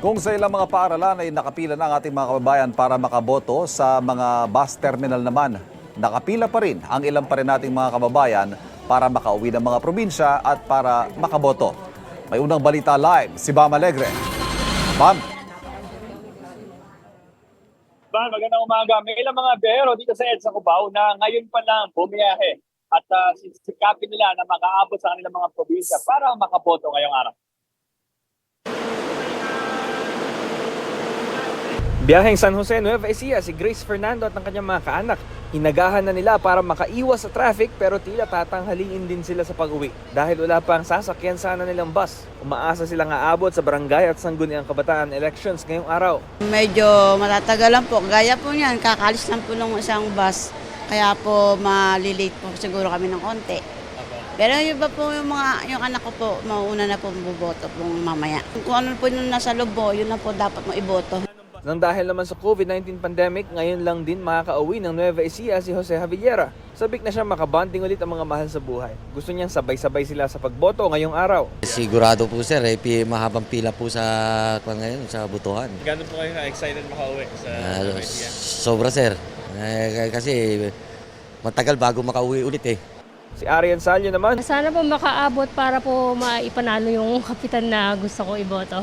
Kung sa ilang mga paaralan ay nakapila na ang ating mga kababayan para makaboto, sa mga bus terminal naman, nakapila pa rin ang ilang pa rin nating mga kababayan para makauwi ng mga probinsya at para makaboto. May unang balita live, si Bam Alegre. Bam! Magandang umaga. May ilang mga biyahero dito sa EDSA Cubao na ngayon pa lang bumiyahe at sisikapin nila na makaabot sa kanilang mga probinsya para makaboto ngayong araw. Biyaheng San Jose, Nueva Ecija, si Grace Fernando at ng kanyang mga kaanak. Hinagahan na nila para makaiwas sa traffic pero tila tatanghaliin din sila sa pag-uwi. Dahil wala pang sasakyan sana nilang bus. Umaasa silang aabot sa barangay at sangguniang kabataan elections ngayong araw. Medyo matatagalan po. Gaya po niyan, kakalis lang po ng isang bus. Kaya po malilate po siguro kami ng konti. Pero yung iba po yung anak ko po, mauna na po buboto po mamaya. Kung ano po yung nasa loob po, yun na po dapat mo iboto. Nang dahil naman sa COVID-19 pandemic, ngayon lang din makakauwi ng Nueva Ecija si Jose Javillera. Sabik na siya makabanding ulit ang mga mahal sa buhay. Gusto niyang sabay-sabay sila sa pagboto ngayong araw. Sigurado po sir, mahabang pila po sa ngayon sa botohan. Gano'n po kayo excited makauwi sa Nueva Ecija? Sobra sir, kasi matagal bago makauwi ulit eh. Si Arian Salyo naman, Sana po makaabot para po maipanalo yung kapitan na gusto ko iboto.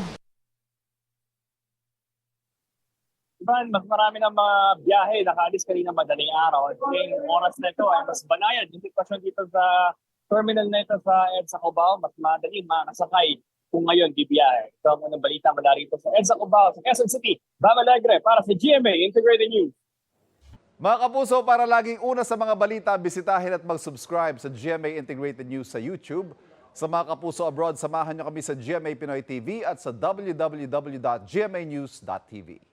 Mas marami ng mga biyahe nakaalis kanina madaling araw. At yung oras na ito ay mas banayad. Yung sitwasyon dito sa terminal na ito sa EDSA Cubao, mas madaling makakasakay kung ngayon bibiyahe. Ito ang unang balita mula rito sa EDSA Cubao, sa Quezon City. Bam Alegre para sa GMA Integrated News. Mga kapuso, para laging una sa mga balita, bisitahin at mag-subscribe sa GMA Integrated News sa YouTube. Sa mga kapuso abroad, samahan niyo kami sa GMA Pinoy TV at sa www.gmanews.tv.